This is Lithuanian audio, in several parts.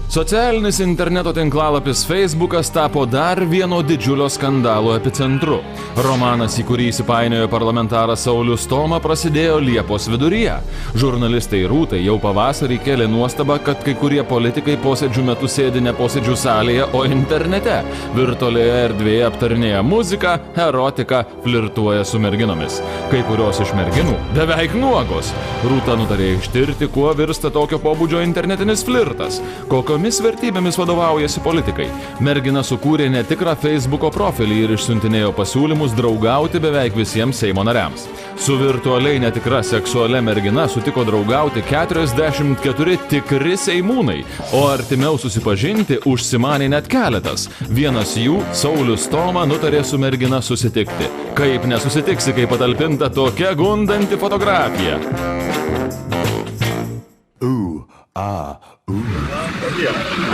Socialinis interneto tinklalapis Facebookas tapo dar vieno didžiulio skandalo epicentru. Romanas, į kurį įsipainiojo parlamentaras Saulius Stoma, prasidėjo Liepos viduryje. Žurnalistai Rūtai jau pavasarį kėlė nuostabą, kad kai kurie politikai posėdžių metu sėdi ne posėdžių salėje, o internete. Virtualioje erdvėje aptarinėja muziką, erotiką, flirtuoja su merginomis. Kai kurios iš merginų beveik nuogos. Rūta nutarė ištirti, kuo virsta tokio pobūdžio internetinis flirtas. Kokiomis vertybėmis vadovaujasi politikai. Mergina sukūrė netikrą Facebooko profilį ir išsiuntinėjo pasiūlymus draugauti beveik visiems Seimo nariams. Su virtualiai netikra seksualia mergina sutiko draugauti 44 tikri seimūnai, o artimiau susipažinti užsimanė net keletas. Vienas jų, Saulius Stoma, nutarė su mergina susitikti. Kaip nesusitiksi, kai patalpinta tokia gundanti fotografija?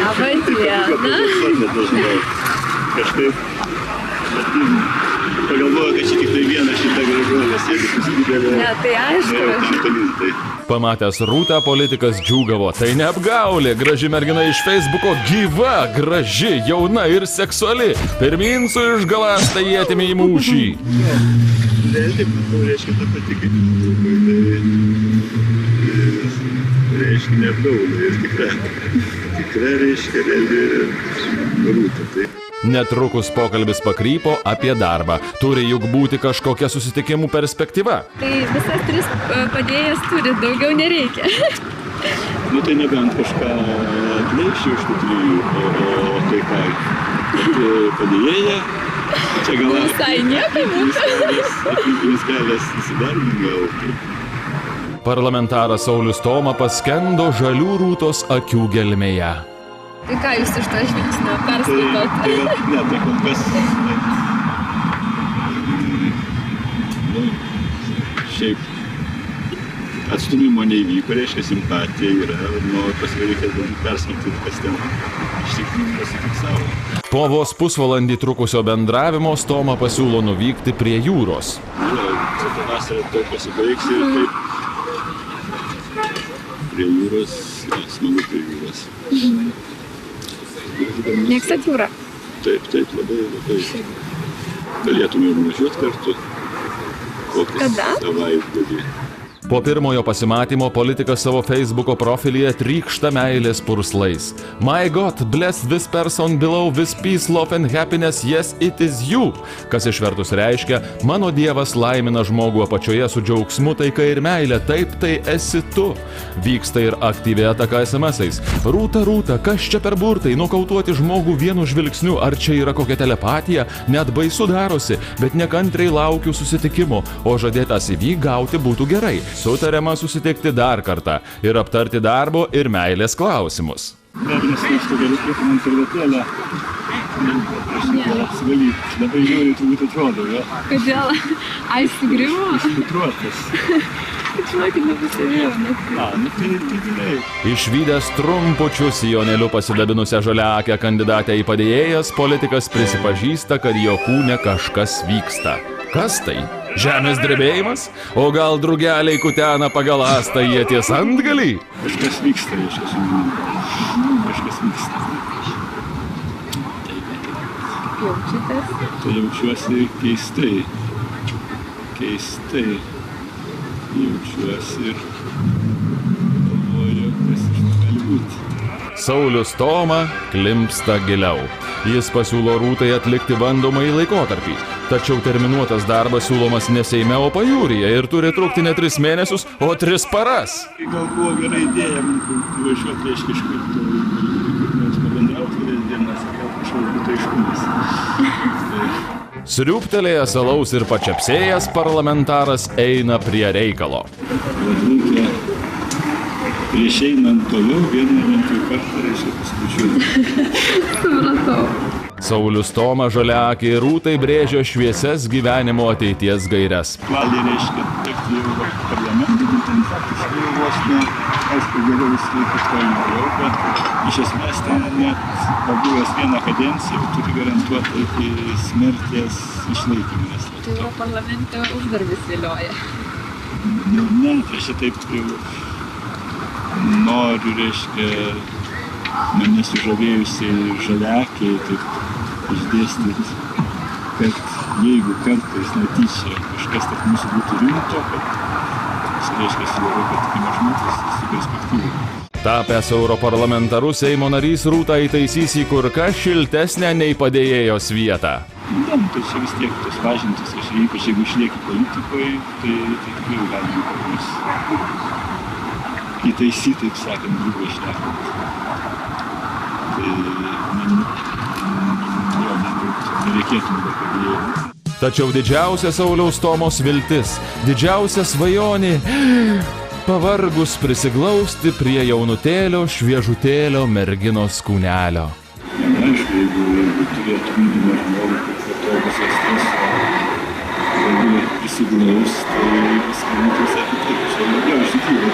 Labą dieną. Kažkaip pagalvoju, kad čia tik tai viena šitą gražuolę sėdi, susididelė. Ne, tai aišku. Pamatęs Rūtą, politikas džiūgavo. Tai neapgaulė, graži mergina iš Facebooko, gyva, graži, jauna ir seksuali. Pirmin su išgalasta ietimi į mūšį. Taip, reiškia, ta pati kaip reiškia neapgaulė ir tikra reiškia Rūta. Taip. Netrukus pokalbis pakrypo apie darbą. Turi juk būti kažkokia susitikimų perspektyva. Tai visas 3 padėjęs turi, daugiau nereikia. Nu tai nebent kažką atleikščiau iš tų 3, o tai ką, padėjėja, čia gal... Visai nieko būtų. Atvykinis kelias įsidarbinti gal. Parlamentaras Saulius Stoma paskendo žalių Rūtos akių gelmėje. Tai ką jūs iš to žvilgsnio perskaitot? Tai kol kas... Šiaip atstūmimo neįvyko, reiškia simpatija yra, pasireikia perskaityti, kas ten iš tikrųjų pasifiksavo. Po vos pusvalandį trukusio bendravimo Stoma pasiūlo nuvykti prie jūros. Čia vasarą tai pasibaigs ir taip prie jūros, smagu prie jūros. Mėgstat jūrą? Taip, labai. Galėtume važiuoti kartu. Kada? Savaitgalį. Po pirmojo pasimatymo politikas savo Facebooko profilyje trykšta meilės purslais. My God, bless this person below with peace, love and happiness, yes, it is you. Kas išvertus reiškia, mano Dievas laimina žmogų apačioje su džiaugsmu, taika ir meilė, taip tai esi tu. Vyksta ir aktyvi ataka SMS-ais. Rūta, kas čia per burtai, nokautuoti žmogų vienu žvilgsniu, ar čia yra kokia telepatija, net baisu darosi, bet nekantriai laukiu susitikimo, o žadėtas CV gauti būtų gerai. Sutariama susitikti dar kartą ir aptarti darbo ir meilės klausimus. Bebinas mėgstu galiu prie intervietėlę. Apsivalyti. Labai žiūrėjau, turbūt atrodo, jo. Kodėl? Ai, sugriuvo? Išputruotas. Žinokit, nepastebėjau. Tai gerai. Išvydęs trumpučiu sijonėliu pasidabinusią žaliaakę kandidatę į padėjėjas, politikas prisipažįsta, kad jo kūne kažkas vyksta. Kas tai? Žemės drebėjimas? O gal drugeliai kutena pagal astą ieties antgalį? Kažkas vyksta, reiškia, su manimi. Kažkas vyksta. Jaučiatės? Tai jaučiuosi keistai. Jaučiuosi ir galvoju, kas iš to gali būti. Saulius Stoma klimpsta giliau. Jis pasiūlo Rūtai atlikti bandomąjį laikotarpį. Tačiau terminuotas darbas siūlomas ne Seime, o pajūryje ir turi trukti ne 3 mėnesius, o 3 paras. Gal buvo gera idėja, važiuoti reiškia iš karto, mes pabendrauti kelias dienas, gal kažkoks būtų aiškumas. Sriūptelėjęs alaus ir pačiapsėjęs, parlamentaras eina prie reikalo. Reikia prieš einant toliau vieną kartą reiškia paskaičiuoti. Supratau. Saulius Stoma žaliaakį Rūtai brėžia šviesias gyvenimo ateities gaires. Kvalį reiškia tekti į Europos parlamentą, bet ten faktiškai vos ne, aišku, geriau įsilaikyti to norėjau, bet iš esmės ten net pabuvęs vieną kadenciją turi garantuoti iki smerties išlaikymą. Tai Europos parlamente uždarbis vėlioja. Ne, tai šitaip jau noriu, reiškia, mane sužavėjusi žaliakiai, taip išdėstyti, kad jeigu kartais netyčia kažkas tarp mūsų būtų rimto, kad jis reiškia svarbu, kad kiekvienas žmogus su perspektyva. Tapęs europarlamentaru Seimo narys Rūtą įtaisys į kur kas šiltesnę nei padėjėjos vietą. Ne, tai čia vis tiek tos pažintys, ypač jeigu išlieki politikoje, tai tikrai galima kokius įtaisyti, taip sakant, grubiai šnekant. Tai nereikėtų dabar padėjėjų. Tačiau didžiausia Sauliaus Stomos viltis, didžiausia svajonė – pavargus prisiglausti prie jaunutėlio, šviežutėlio merginos kūnelio. Aišku, jeigu turėtų mylimą žmogų, kaip patogus streso, jeigu prisiglaus, tai viską visai kitaip. Čia daugiau iš tikrųjų,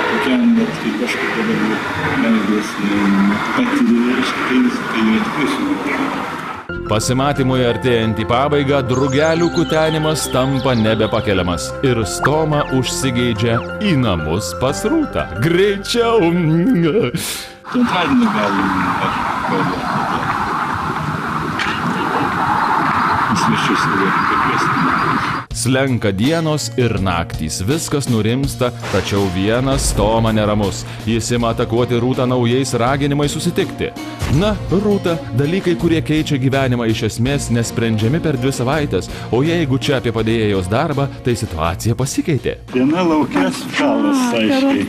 tokiam, bet kaip aš kaip dabar meilės patyrė, tai yra tikrai sunku. Pasimatymui artėjant į pabaigą, drugelių kutenimas tampa nebepakeliamas ir Stoma užsigeidžia į namus pas Rūtą. Greičiau! Antradienį galim į svečius pakviesti. Slenka dienos ir naktys, viskas nurimsta, tačiau vienas Stoma neramus. Jis ima atakuoti Rūtą naujais raginimais susitikti. Na, Rūta, dalykai, kurie keičia gyvenimą iš esmės, nesprendžiami per 2 savaitės, o jeigu čia apie padėjėjos darbą, tai situacija pasikeitė. Diena laukia sušalas, aiškiai.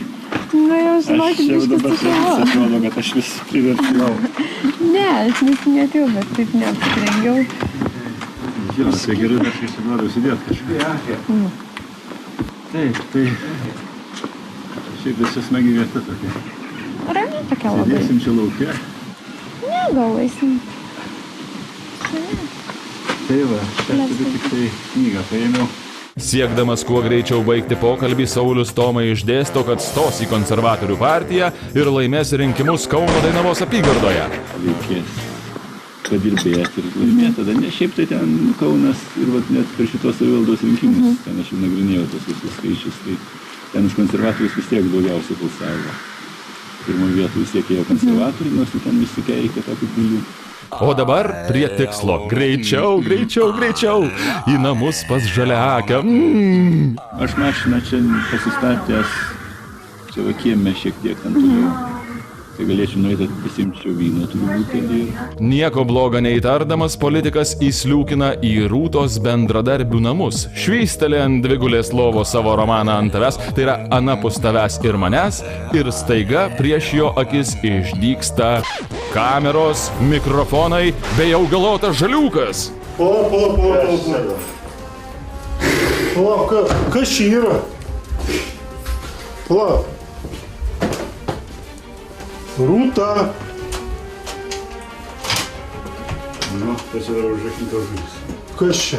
Na, jau žinokit, aš jau dabar atrodo, kad aš vis priverčiau. Ne, aš nesinėtiu, bet taip neapsirengiau. Jo, tai gerai dar šiais įgrodau sėdėti kažkaip. Taip, tai šiaip visi smagi vieta tokia. Rami tokia labai. Sėdėsim čia laukia. Ne, gal eisim. Tai va, čia turiu tik tai knygą paėmiau. Siekdamas kuo greičiau baigti pokalbį, Saulius Stomai išdėsto, kad stos į konservatorių partiją ir laimės rinkimus Kauno Dainavos apygardoje. Reikės padirbėti ir laimėti. Tada ne šiaip tai ten Kaunas ir vat net per šitos savivaldos rinkimus, ten aš jau nagrinėjau tos visus skaičius, tai ten už konservatorius vis tiek daugiausiai balsavo. Pirmoje vietoje vis tiek ėjo konservatoriai, nors ten visi keikė tokių pilių. O dabar prie tikslo. Greičiau, greičiau, greičiau. Į namus pas Žaliakę. Aš mašiną čia pasistatęs, čia va kieme šiek tiek ten toliau. Tai galėčiau nueiti, pasimčiau vyno turbūt. Nieko blogo neįtardamas, politikas įsliūkina į Rūtos bendradarbių namus. Švysteli ant dvigulės lovos savo romaną ant tavęs, tai yra anapus tavęs ir manęs, ir staiga prieš jo akis išdygsta kameros, mikrofonai bei augalotas žaliukas. Kas čia yra? Rūta. Nu, pasidarau užrakintos žuvis. Kas čia?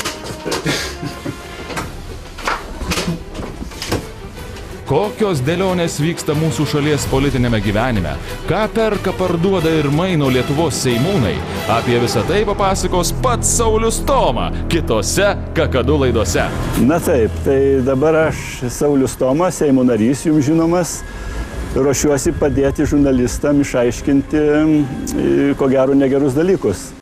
Kokios dėlionės vyksta mūsų šalies politinėme gyvenime? Ką perka, parduoda ir maino Lietuvos seimūnai? Apie visą tai papasakos pats Saulius Stoma kitose Kakadu laidose. Na taip, tai dabar aš Saulius Stoma, Seimo narys, jums žinomas. Ruošiuosi padėti žurnalistam išaiškinti, ko gero, negerus dalykus.